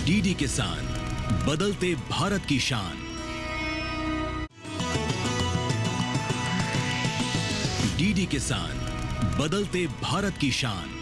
DD किसान, बदलते भारत की शान। डीडी किसान, बदलते भारत की शान।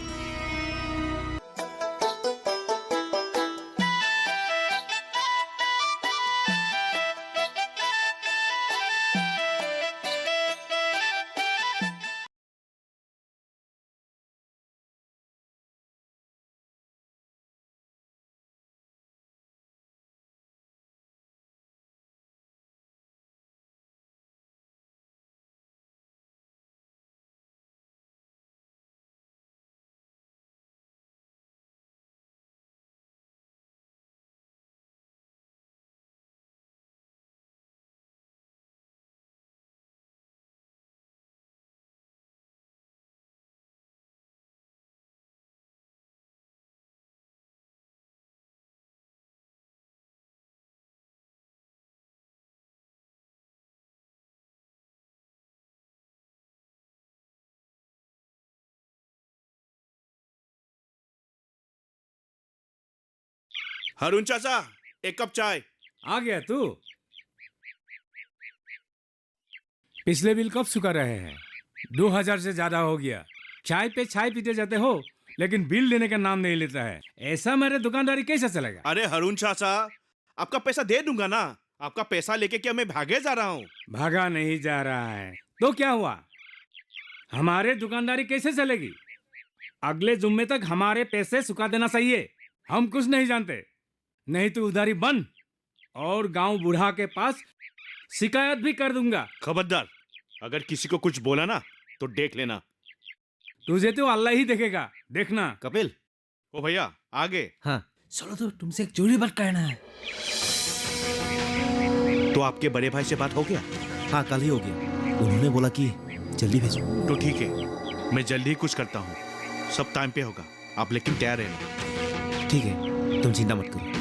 हरुण चाचा, एक कप चाय। आ गया तू। पिछले बिल कब चुका रहे हैं? 2000 से ज्यादा हो गया। चाय पे चाय पीते जाते हो, लेकिन बिल देने का नाम नहीं लेता है। ऐसा मेरे दुकानदारी कैसे चलेगा? अरे हरुण चाचा, आपका पैसा दे दूंगा ना। आपका पैसा लेके क्या मैं भागे जा रहा हूँ? भागा नहीं जा रहा है तो क्या हुआ? हमारे दुकानदारी कैसे चलेगी? अगले जुम्मे तक हमारे पैसे चुका देना चाहिए। हम कुछ नहीं जानते, नहीं तो उधारी बंद और गांव बूढ़ा के पास शिकायत भी कर दूंगा। खबरदार, अगर किसी को कुछ बोला ना तो देख लेना। तुझे तो अल्लाह ही देखेगा, देखना। कपिल। ओ भैया, आगे। हाँ चलो, तो तुमसे एक जरूरी बात कहना है। तो आपके बड़े भाई से बात हो गया? हाँ कल ही हो गया। उन्होंने बोला कि जल्दी भेजो। तो ठीक है, मैं जल्दी ही कुछ करता हूँ। सब टाइम पे होगा, आप लेकिन तैयार रहना। ठीक है, तुम चिंता मत करो,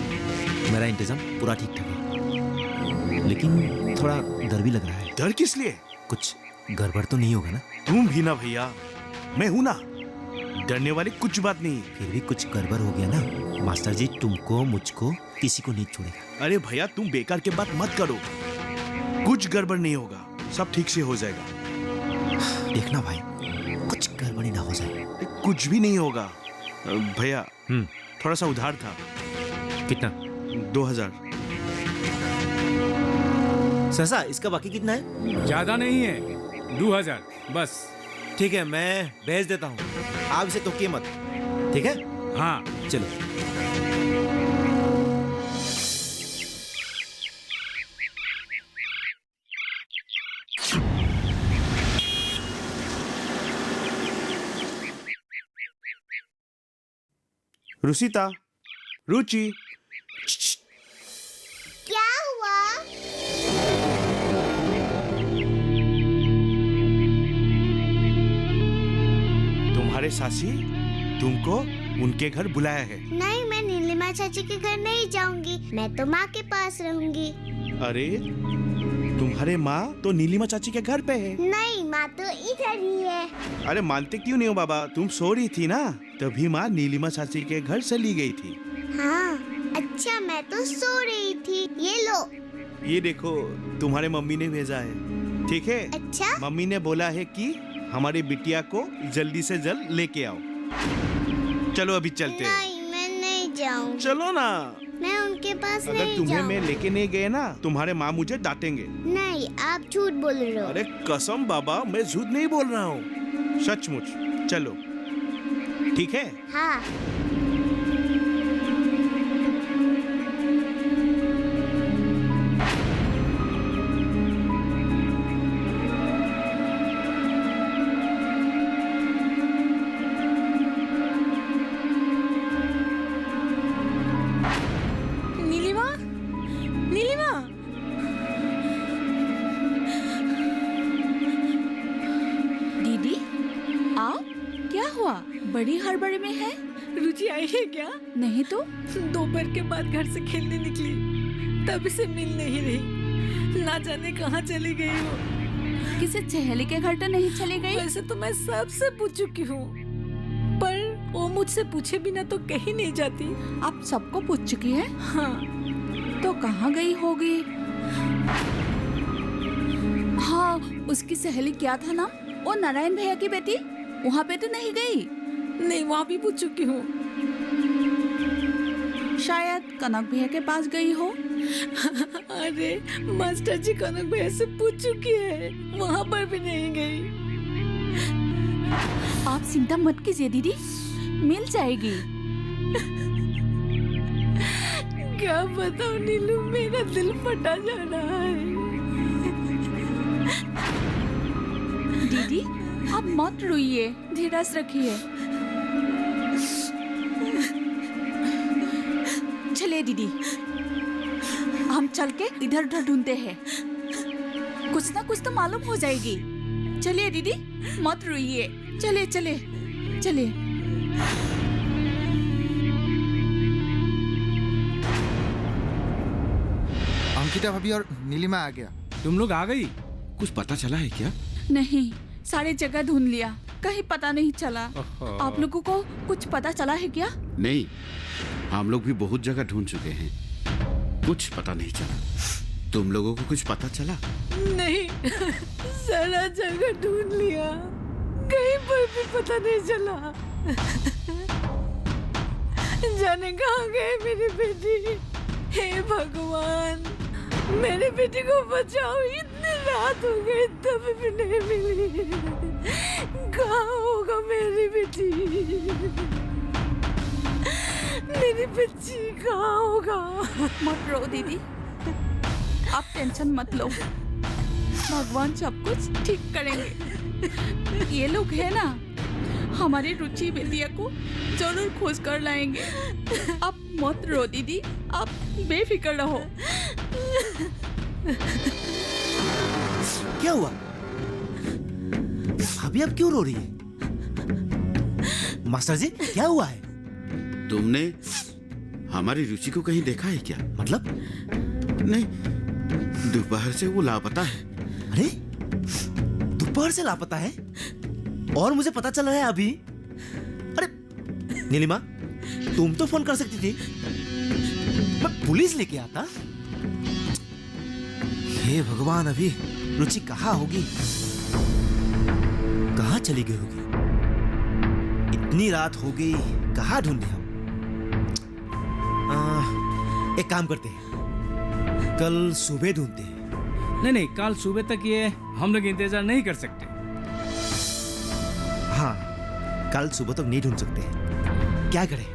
मेरा इंतजाम पूरा ठीक ठाक है। लेकिन थोड़ा डर भी लग रहा है। डर किस लिए? कुछ गड़बड़ तो नहीं होगा ना? तुम भी ना भैया, मैं हूं ना, डरने वाली कुछ बात नहीं। फिर भी कुछ गड़बड़ हो गया ना, मास्टर जी तुमको मुझको किसी को नहीं छोड़ेगा। अरे भैया, तुम बेकार के बात मत करो। कुछ गड़बड़ नहीं होगा, सब ठीक से हो जाएगा। देखना भाई, कुछ गड़बड़ी ना हो जाए। कुछ भी नहीं होगा भैया। थोड़ा सा उधार था। कितना? 2000। सहसा, इसका बाकी कितना है? ज्यादा नहीं है, 2000 बस। ठीक है, मैं भेज देता हूँ, आप इसे टोकिए मत, ठीक है? हाँ चलो। रुचिता, रुचि, क्या हुआ? तुम्हारे सासी तुमको उनके घर बुलाया है। नहीं, मैं नीलिमा चाची के घर नहीं जाऊंगी। मैं तो माँ के पास रहूंगी। अरे तुम्हारे माँ तो नीलिमा चाची के घर पे है। नहीं, माँ तो इधर ही है। अरे मानते क्यों नहीं हो बाबा? तुम सो रही थी ना, तभी माँ नीलिमा चाची के घर चली गई थी। हाँ, अच्छा, मैं तो सो रही थी। ये लो। ये देखो, तुम्हारे मम्मी ने भेजा है, ठीक है? अच्छा? मम्मी ने बोला है कि हमारी बिटिया को जल्दी से जल्द लेके आओ। चलो अभी चलते हैं। नहीं, मैं नहीं जाऊंगी। चलो ना। मैं उनके पास अगर नहीं तुम्हें मैं जाऊंगी। लेके नहीं गए ना, तुम्हारे माँ मुझे डांटेंगे। नहीं, आप झूठ बोल रहे हो। अरे कसम बाबा, मैं झूठ नहीं बोल रहा हूँ, सचमुच। चलो, ठीक है? हाँ। नीलिमा, नीलिमा, दीदी आओ। क्या हुआ, बड़ी हड़बड़ी में है? रुचि आई है क्या? नहीं तो। दोपहर के बाद घर से खेलने निकली, तभी से मिल नहीं रही। ना जाने कहाँ चली गई हो। किसी सहेली के घर तो नहीं चली गई? वैसे तो मैं सबसे पूछ चुकी हूँ, पर वो मुझसे पूछे बिना तो कहीं नहीं जाती। आप सबको पूछ चुकी है? हाँ। तो कहाँ गई होगी? हाँ, उसकी सहेली क्या था नाम? वो नारायण भैया की बेटी, वहाँ पे तो नहीं गई? नहीं, वहाँ भी पूछ चुकी हूँ। शायद कनक भैया के पास गई हो। अरे मास्टर जी कनक भैया से पूछ चुकी है, वहाँ पर भी नहीं गई। आप चिंता मत कीजिए दीदी, मिल जाएगी। क्या बताऊं नीलू, मेरा दिल फटा जा रहा है। दीदी आप मत रोइए, धीरज रखिए। चलिए दीदी, हम चल के इधर उधर ढूंढते हैं, कुछ ना कुछ तो मालूम हो जाएगी। चलिए दीदी, मत रोइए, चलिए चलिए चलिए। अंकिता भाभी और नीलिमा आ गया। तुम लोग आ गई? कुछ पता चला है क्या? नहीं, सारी जगह ढूंढ लिया, कहीं पता नहीं चला। आप लोगों को कुछ पता चला है क्या? नहीं, हम लोग भी बहुत जगह ढूंढ चुके हैं, कुछ पता नहीं चला। तुम लोगों को कुछ पता चला? नहीं, सारा जगह ढूंढ लिया, कहीं पर भी पता नहीं चला। जाने कहाँ गए मेरी बेटी। हे भगवान, मेरी बेटी को बचाओ, इतनी रात हो गई तब भी नहीं मिली। कहाँ होगा मेरी बेटी? मेरी बच्ची कहाँ होगा? मत रो दीदी, आप टेंशन मत लो, भगवान सब कुछ ठीक करेंगे। ये लोग है ना, हमारी रुचि बेटिया को जरूर खोज कर लाएंगे। आप मत रो दीदी, आप बेफिक्र रहो। क्या हुआ भाभी, अब क्यों रो रही है? मास्टर जी क्या हुआ है? तुमने हमारी रुचि को कहीं देखा है क्या? मतलब? नहीं, दोपहर से वो लापता है। अरे दोपहर से लापता है और मुझे पता चल रहा है अभी? अरे नीलिमा, तुम तो फोन कर सकती थी, मैं पुलिस लेके आता। हे भगवान, अभी रुचि कहाँ होगी, कहाँ चली गई होगी? इतनी रात हो गई, कहाँ ढूंढे हम? एक काम करते हैं, कल सुबह ढूंढते हैं। नहीं, कल सुबह तक ये हम लोग इंतजार नहीं कर सकते। हाँ, कल सुबह तक नहीं ढूंढ सकते हैं। क्या करें?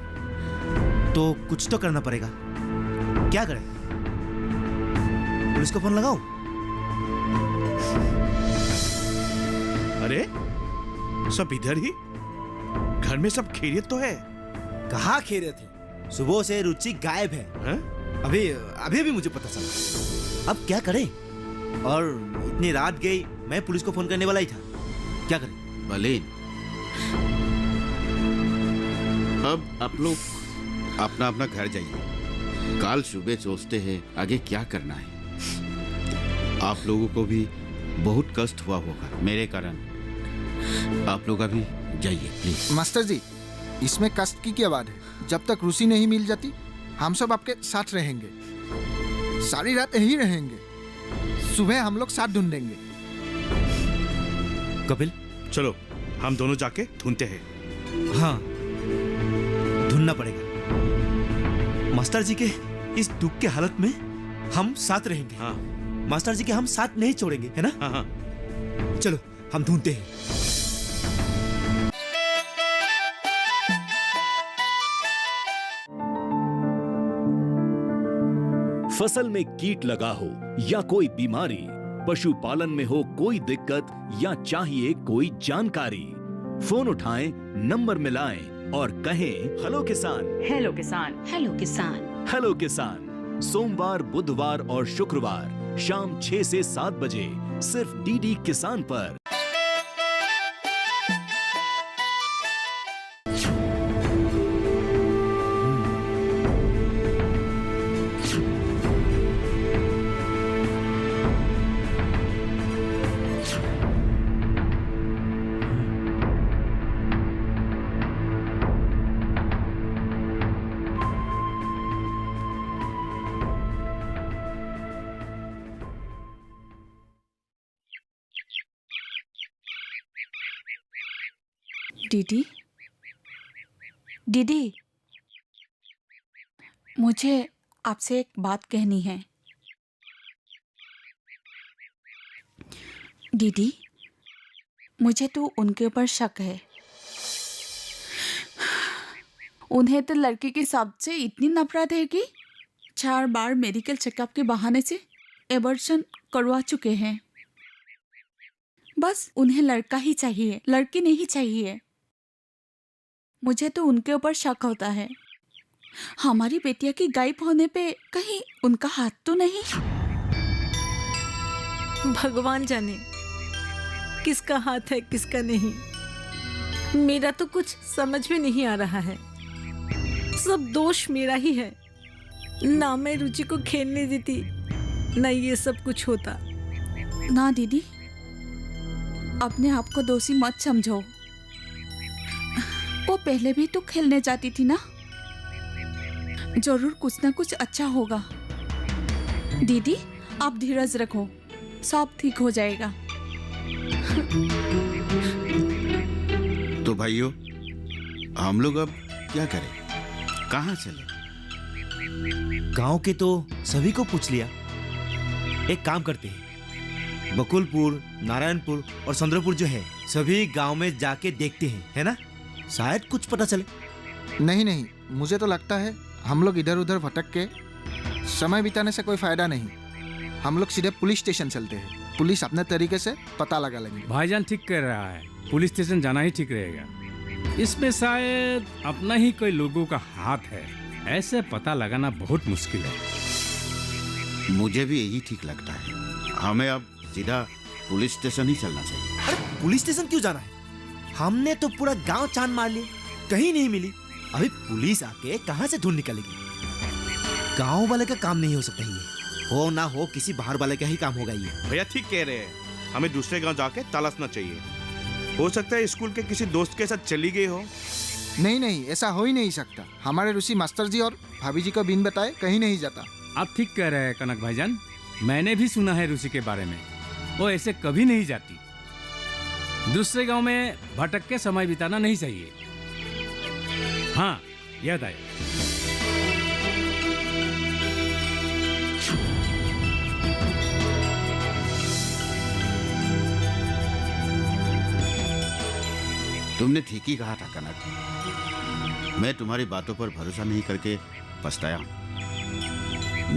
तो कुछ तो करना पड़ेगा। क्या करें? पुलिस को फोन लगाऊं? अरे सब इधर ही, घर में सब खैरियत तो है। कहाँ खैरियत है? सुबह से रुचि गायब है। हाँ? अभी मुझे पता चला। अब क्या करें? और इतनी रात गई, मैं पुलिस को फोन करने वाला ही था। क्या करें? बलेन, अब आप लोग अपना अपना घर जाइए, कल सुबह सोचते हैं आगे क्या करना है। आप लोगों को भी बहुत कष्ट हुआ होगा मेरे कारण। आप लोग अभी जाइए प्लीज। मास्टर जी, इसमें कष्ट की क्या बात है? जब तक रुचि नहीं मिल जाती, हम सब आपके साथ रहेंगे, सारी रात यही रहेंगे, सुबह हम लोग साथ ढूंढेंगे। कपिल, चलो हम दोनों जाके ढूंढते हैं। हाँ, ढूंढना पड़ेगा। मास्टर जी के इस दुख के हालत में हम साथ रहेंगे। हाँ मास्टर जी के हम साथ नहीं छोड़ेंगे, है ना? हाँ हाँ। चलो हम ढूंढते हैं। फसल में कीट लगा हो या कोई बीमारी, पशुपालन में हो कोई दिक्कत या चाहिए कोई जानकारी, फोन उठाएं, नंबर मिलाएं और कहें हेलो किसान। हेलो किसान। हेलो किसान। हेलो किसान, सोमवार, बुधवार और शुक्रवार शाम 6 से 7 बजे सिर्फ डीडी किसान पर। दीदी, दीदी, मुझे आपसे एक बात कहनी है। दीदी, मुझे तो उनके ऊपर शक है। उन्हें तो लड़की के साथ से इतनी नफरत है कि 4 बार मेडिकल चेकअप के बहाने से एबॉर्शन करवा चुके हैं। बस उन्हें लड़का ही चाहिए, लड़की नहीं चाहिए। मुझे तो उनके ऊपर शक होता है। हमारी बेटिया की गायब होने पे कहीं उनका हाथ तो नहीं? भगवान जाने किसका हाथ है किसका नहीं। मेरा तो कुछ समझ में नहीं आ रहा है। सब दोष मेरा ही है। ना मैं रुचि को खेलने देती, ना ये सब कुछ होता। ना दीदी, अपने आप को दोषी मत समझो। वो पहले भी तो खेलने जाती थी ना। जरूर कुछ ना कुछ अच्छा होगा। दीदी, आप धीरज रखो, सब ठीक हो जाएगा। तो भाइयों, हम लोग अब क्या करें? कहाँ चले? गांव के तो सभी को पूछ लिया। एक काम करते हैं, बकुलपुर, नारायणपुर और चंद्रपुर जो है, सभी गांव में जाके देखते हैं, है ना? शायद कुछ पता चले। नहीं नहीं, मुझे तो लगता है हम लोग इधर उधर भटक के समय बिताने से कोई फायदा नहीं। हम लोग सीधे पुलिस स्टेशन चलते हैं। पुलिस अपने तरीके से पता लगा लेंगे। भाईजान ठीक कह रहा है, पुलिस स्टेशन जाना ही ठीक रहेगा। इसमें शायद अपना ही कोई लोगों का हाथ है। ऐसे पता लगाना बहुत मुश्किल है। मुझे भी यही ठीक लगता है। हमें अब सीधा पुलिस स्टेशन ही चलना चाहिए। अरे पुलिस स्टेशन क्यों जाना है? हमने तो पूरा गांव छान मार लिए, कहीं नहीं मिली। अभी पुलिस आके कहां से ढूंढ निकलेगी? गांव वाले का काम नहीं हो सकता ये। हो ना हो किसी बाहर वाले का ही काम होगा ये। भैया ठीक कह रहे हैं, हमें दूसरे गांव जाके तलाशना चाहिए। हो सकता है स्कूल के किसी दोस्त के साथ चली गई हो। नहीं नहीं, ऐसा हो ही नहीं सकता। हमारे ऋषि मास्टर जी और भाभी जी को बिन बताए कहीं नहीं जाता। आप ठीक कह रहे हैं कनक भाईजान, मैंने भी सुना है ऋषि के बारे में। वो ऐसे कभी नहीं जाती। दूसरे गांव में भटक के समय बिताना नहीं चाहिए। हाँ, याद आया। तुमने ठीक ही कहा था कनक। मैं तुम्हारी बातों पर भरोसा नहीं करके पछताया हूं।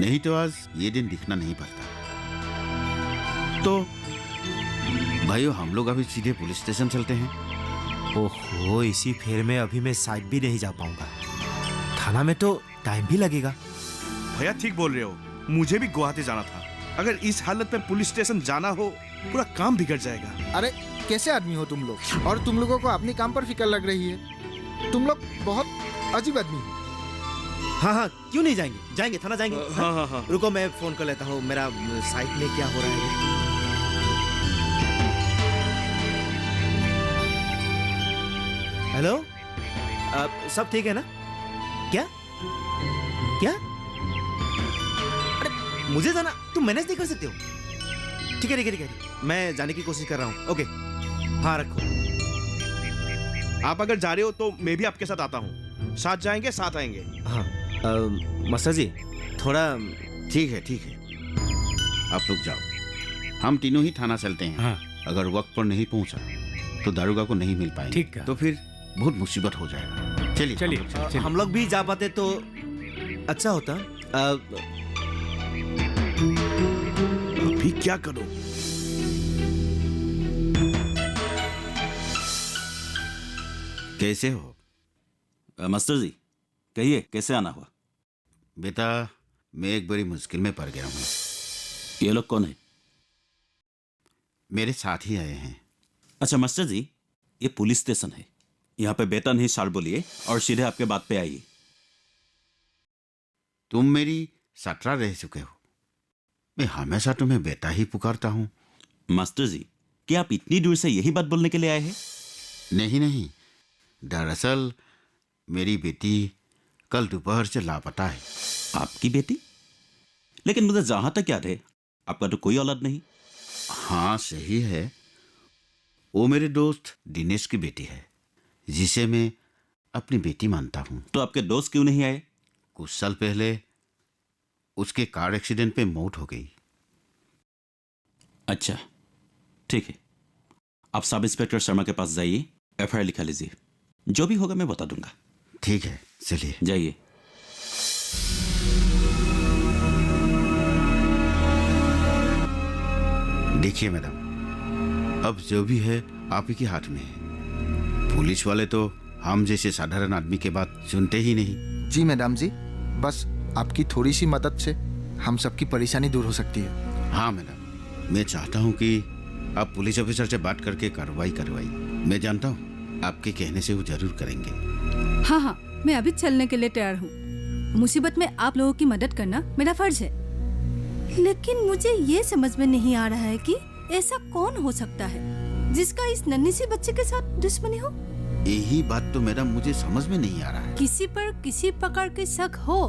नहीं तो आज ये दिन दिखना नहीं पड़ता। तो भाइयों, हम लोग अभी सीधे पुलिस स्टेशन चलते हैं। ओहो, इसी फेर में अभी मैं साइड भी नहीं जा पाऊंगा। थाना में तो टाइम भी लगेगा। भैया ठीक बोल रहे हो, मुझे भी गुवाहाटी जाना था। अगर इस हालत में पुलिस स्टेशन जाना हो, पूरा काम बिगड़ जाएगा। अरे कैसे आदमी हो तुम लोग? और तुम लोगों को अपने काम पर फिक्र लग रही है। तुम लोग बहुत अजीब आदमी हो। हाँ हाँ, क्यों नहीं जाएंगे? जाएंगे, थाना जाएंगे। हाँ। रुको, मैं फोन कर लेता हूँ। मेरा साइट में क्या हो रहा है। हेलो, सब ठीक है ना? क्या क्या? अरे मुझे जाना, तुम मैनेज नहीं कर सकते हो? ठीक है ठीक है ठीक है, मैं जाने की कोशिश कर रहा हूँ। ओके, हाँ रखो। आप अगर जा रहे हो तो मैं भी आपके साथ आता हूँ। साथ जाएंगे, साथ आएंगे। हाँ मास्टर जी, थोड़ा ठीक है ठीक है, आप लोग जाओ। हम तीनों ही थाना चलते हैं। हाँ। अगर वक्त पर नहीं पहुंचा तो दारोगा को नहीं मिल पाएंगे। ठीक है। तो फिर बहुत मुसीबत हो जाएगा। चलिए चलिए, हम लोग चलते हैं। हम लोग भी जा पाते तो अच्छा होता। अभी क्या करो? कैसे हो? मास्टर जी, कहिए कैसे आना हुआ? बेटा, मैं एक बड़ी मुश्किल में पड़ गया हूँ। ये लोग कौन है? मेरे साथ ही आए हैं। अच्छा मास्टर जी, ये पुलिस स्टेशन है। यहाँ पे बेटा नहीं सार बोलिए और सीधे आपके बात पे आइए। तुम मेरी 17 रह चुके हो। मैं हमेशा तुम्हें बेटा ही पुकारता हूँ। मास्टर जी, क्या आप इतनी दूर से यही बात बोलने के लिए आए हैं? नहीं नहीं, दरअसल मेरी बेटी कल दोपहर से लापता है। आपकी बेटी? लेकिन मुझे जहां तक याद है आपका तो कोई औलाद नहीं। हाँ सही है, वो मेरे दोस्त दिनेश की बेटी है। जिसे मैं अपनी बेटी मानता हूँ। तो आपके दोस्त क्यों नहीं आए? कुछ साल पहले उसके कार एक्सीडेंट पे मौत हो गई। अच्छा, ठीक है। आप सब इंस्पेक्टर शर्मा के पास जाइए, एफआईआर लिखा लीजिए। जो भी होगा मैं बता दूंगा। ठीक है, चलिए। जाइए। देखिए मैडम, अब जो भी है आप ही के हाथ में है। पुलिस वाले तो हम जैसे साधारण आदमी के बात सुनते ही नहीं। जी मैडम जी, बस आपकी थोड़ी सी मदद से हम सबकी परेशानी दूर हो सकती है। हाँ मैडम, मैं चाहता हूँ कि आप पुलिस ऑफिसर से बात करके कार्रवाई करवाइए। मैं जानता हूँ आपके कहने से वो जरूर करेंगे। हाँ हाँ, मैं अभी चलने के लिए तैयार हूँ। मुसीबत में आप लोगों की मदद करना मेरा फर्ज है। लेकिन मुझे ये समझ में नहीं आ रहा है कि ऐसा कौन हो सकता है जिसका इस नन्ही सी बच्चे के साथ दुश्मनी हो। यही बात तो मैडम मुझे समझ में नहीं आ रहा है। किसी पर किसी प्रकार के शक हो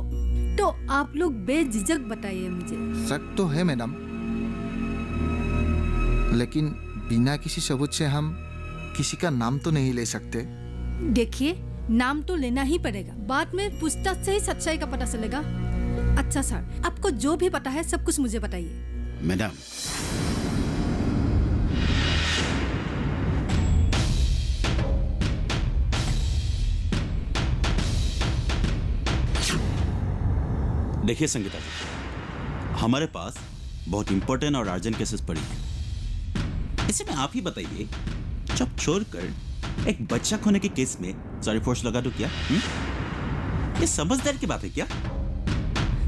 तो आप लोग बेझिझक बताइए मुझे। शक तो है मैडम, लेकिन बिना किसी सबूत से हम किसी का नाम तो नहीं ले सकते। देखिए, नाम तो लेना ही पड़ेगा। बाद में पूछताछ से ही सच्चाई का पता चलेगा। अच्छा सर, आपको जो भी पता है सब कुछ मुझे बताइए। मैडम, देखिए संगीता जी, हमारे पास बहुत इंपॉर्टेंट और अर्जेंट केसेस पड़ी हैं। इसे में आप ही बताइए, जब छोड़कर एक बच्चा खोने के केस में सारी फोर्स लगा दो क्या? ये समझदार की बात है क्या?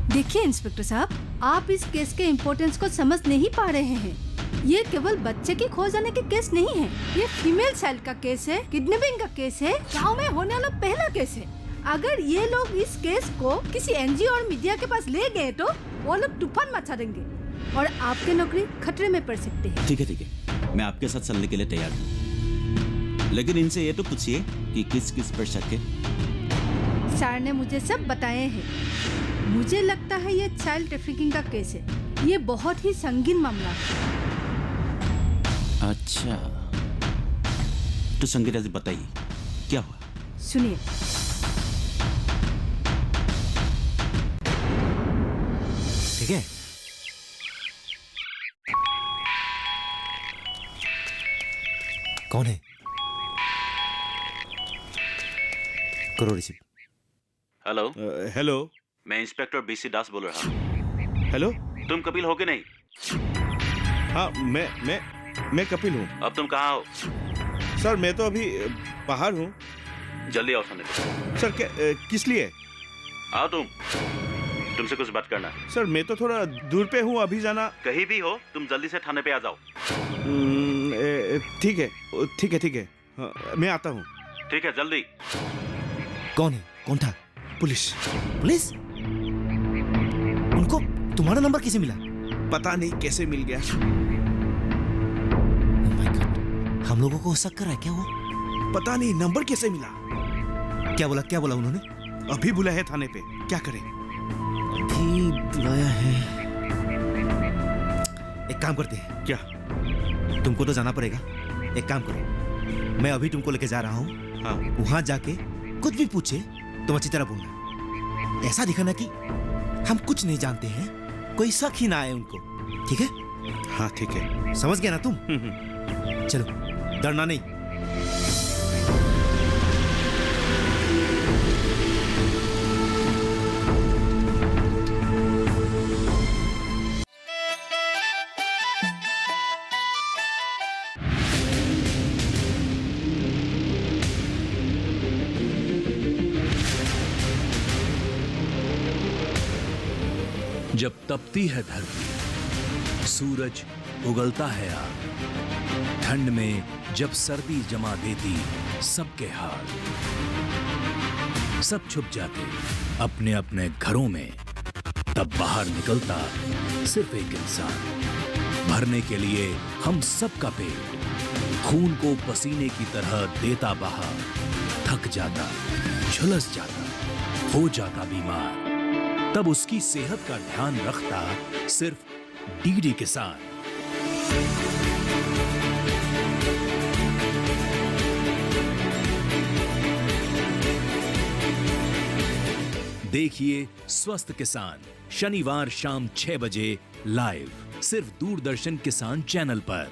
देखिए इंस्पेक्टर साहब, आप इस केस के इम्पोर्टेंस को समझ नहीं पा रहे हैं। ये केवल बच्चे की खो जाने के केस नहीं है, ये फीमेल चाइल्ड का केस है, किडनैपिंग का केस है, गांव में होने वाला पहला केस है। अगर ये लोग इस केस को किसी एनजीओ और मीडिया के पास ले गए तो वो लोग तूफान मचा देंगे और आपकी नौकरी खतरे में पड़ सकती है। ठीक है, मैं आपके साथ चलने के लिए तैयार हूँ, लेकिन इनसे ये तो पूछिए कि किस किस पर शक है। सर ने मुझे सब बताए हैं। मुझे लगता है ये चाइल्ड ट्रैफिकिंग का केस है। ये बहुत ही संगीन मामला है। अच्छा, तो संगीता जी बताइए क्या हुआ? सुनिए, ठीक है। कौन है? करो रिसीव। हेलो। हेलो। मैं इंस्पेक्टर बीसी दास बोल रहा हूँ। हेलो। तुम कपिल हो कि नहीं? हाँ, मैं कपिल हूँ। अब तुम कहाँ हो? सर मैं तो अभी बाहर हूँ। जल्दी आओ थाने पे। सर किस लिए? आओ तुमसे कुछ बात करना है। सर मैं तो थोड़ा दूर पे हूँ, अभी जाना। कहीं भी हो, तुम जल्दी से थाने पे आ जाओ। ठीक है। हाँ, मैं आता हूँ। ठीक है, जल्दी। कौन है? कौन था? पुलिस। पुलिस? उनको तुम्हारा नंबर कैसे मिला? पता नहीं कैसे मिल गया। Oh my God, हम लोगों को शक कर रहा है क्या वो? पता नहीं नंबर कैसे मिला। क्या बोला उन्होंने? अभी बुलाया है थाने पे, क्या करें? अभी बुलाया है। एक काम करते हैं। क्या? तुमको तो जाना पड़ेगा। एक काम करो, मैं अभी तुमको लेके जा रहा हूँ। हाँ। वहां जाके कुछ भी पूछे तुम अच्छी तरह बोलना। ऐसा दिखाना कि हम कुछ नहीं जानते हैं, कोई शक ही ना आए उनको। ठीक है? हाँ ठीक है। समझ गया ना तुम? चलो, डरना नहीं। जब तपती है धरती, सूरज उगलता है आग, ठंड में जब सर्दी जमा देती सबके हाल, सब छुप जाते अपने अपने घरों में, तब बाहर निकलता सिर्फ एक इंसान, भरने के लिए हम सबका पेट, खून को पसीने की तरह देता बहा, थक जाता, झुलस जाता, हो जाता बीमार, तब उसकी सेहत का ध्यान रखता सिर्फ डीडी किसान। देखिए स्वस्थ किसान शनिवार शाम 6 बजे लाइव सिर्फ दूरदर्शन किसान चैनल पर।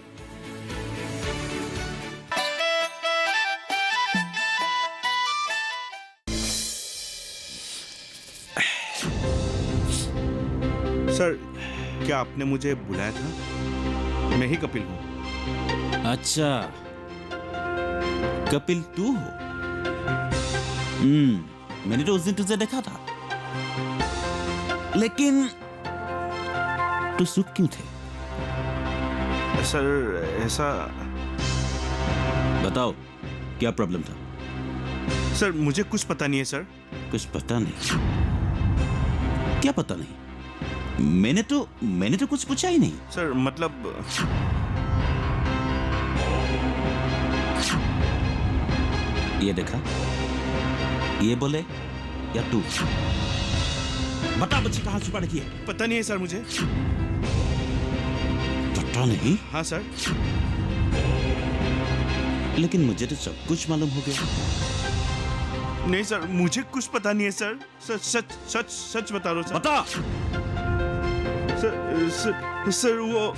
सर, क्या आपने मुझे बुलाया था? मैं ही कपिल हूँ। अच्छा, कपिल तू हो? मैंने तो उस दिन तुझे देखा था, लेकिन तू चुप क्यों थे? सर, ऐसा बताओ, क्या प्रॉब्लम था? सर, मुझे कुछ पता नहीं है सर। कुछ पता नहीं? क्या पता नहीं? मैंने तो कुछ पूछा ही नहीं। सर, मतलब ये देखा, ये बोले या तू? बता, बच्ची कहाँ छुपा रखी है? पता नहीं है सर मुझे। पता नहीं? हाँ सर। लेकिन मुझे तो सब कुछ मालूम हो गया। नहीं सर, मुझे कुछ पता नहीं है सर। सच सच सच सच बता रहा हूँ सर। बता। सर वो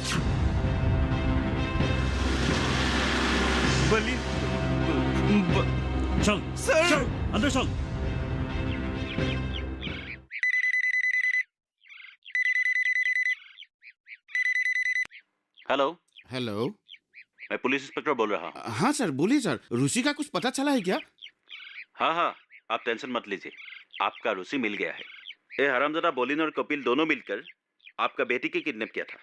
बलि चल सर, चल अंदर चल। Hello hello. मैं पुलिस इंस्पेक्टर बोल रहा हूँ। हाँ सर, बोलिए सर। रुचि का कुछ पता चला है क्या? हाँ, आप टेंशन मत लीजिए, आपका रुचि मिल गया है। ये हरामजादा बोलिन और कपिल दोनों मिलकर आपका बेटी की किडनैप किया था।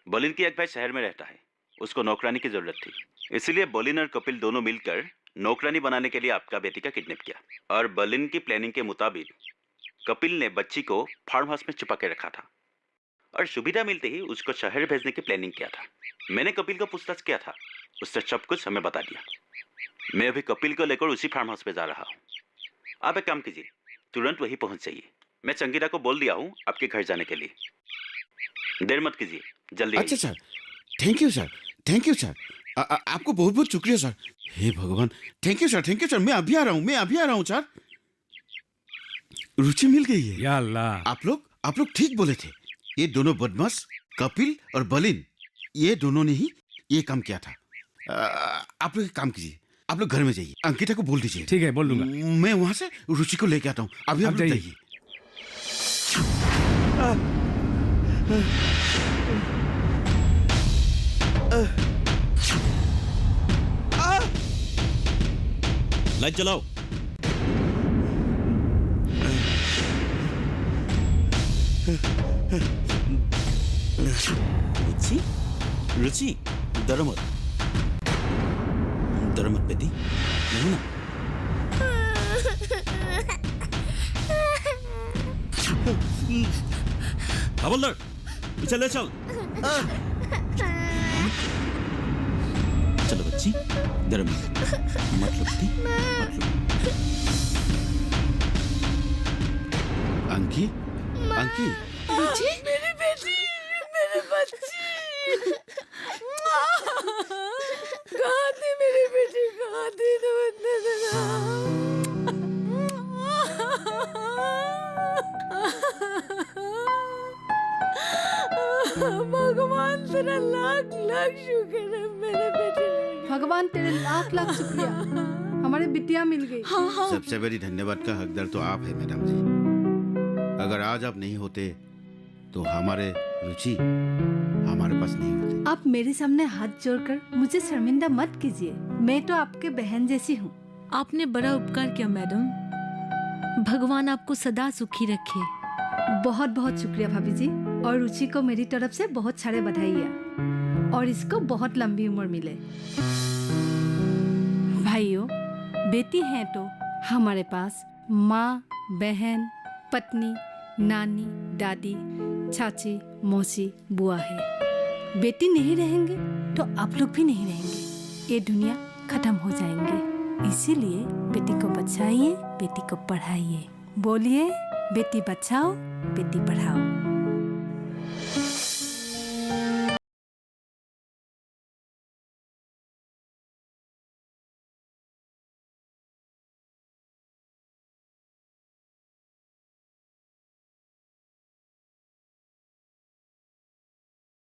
बोलिन की एक भाई शहर में रहता है, उसको नौकरानी की जरूरत थी, इसीलिए बोलिन और कपिल दोनों मिलकर नौकरानी बनाने के लिए आपका बेटी का किडनैप किया। और बोलिन की प्लानिंग के मुताबिक कपिल ने बच्ची को फार्म हाउस में छुपा के रखा था और सुविधा मिलते ही उसको शहर भेजने की प्लानिंग किया था। मैंने कपिल को पूछताछ किया था, उसने सब कुछ हमें बता दिया। मैं अभी कपिल को लेकर उसी फार्म हाउस पे जा रहा हूँ। आप एक काम कीजिए, तुरंत वहीं पहुंच जाइए। मैं संगीता को बोल दिया हूँ आपके घर जाने के लिए। देर मत कीजिए, जल्दी। अच्छा sir, thank you sir, thank you sir. आपको बहुत बहुत शुक्रिया सर। हे भगवान, थैंक यू सर। मैं अभी आ रहा हूँ सर। रुचि मिल गई है। या अल्लाह। आप लोग ठीक बोले थे। ये दोनों बदमाश कपिल और बलिन, ये दोनों ने ही ये काम किया था। आप लोग एक काम कीजिए, आप लोग घर में जाइए, अंकिता को बोल दीजिए। ठीक है, बोल दूंगा। मैं वहां से रुचि को लेके आता हूँ। अभी आप लोग जाइए। लाइट जलाओ। रुचि, डरो मत बेटी, नहीं ना? हवलदार, पीछे ले चल। चलो बच्ची, डरो मत लो बेटी, मत लो। अंकी, मेरी बेटी, मेरे बच्ची। कहाँ थी मेरी बेटी, कहाँ थी तुम इतने दिन? भगवान तेरा लाख लाख शुक्र है, मेरे बेटे। भगवान तेरे लाख लाख शुक्रिया, हमारे बिटिया मिल गई। हाँ। सबसे बड़ी धन्यवाद का हकदार तो आप है मैडम जी। अगर आज आप नहीं होते तो हमारे रुचि हमारे पास नहीं होती। आप मेरे सामने हाथ जोड़कर मुझे शर्मिंदा मत कीजिए, मैं तो आपके बहन जैसी हूँ। आपने बड़ा उपकार किया मैडम, भगवान आपको सदा सुखी रखे। बहुत बहुत शुक्रिया भाभी जी, और रुचि को मेरी तरफ से बहुत सारे बधाइयाँ, और इसको बहुत लंबी उम्र मिले। भाइयों, बेटी हैं तो हमारे पास माँ, बहन, पत्नी, नानी, दादी, चाची, मौसी, बुआ है। बेटी नहीं रहेंगे तो आप लोग भी नहीं रहेंगे, ये दुनिया खत्म हो जाएंगे। इसीलिए बेटी को बचाइए, बेटी को पढ़ाइए। बोलिए, बेटी बचाओ, बेटी पढ़ाओ।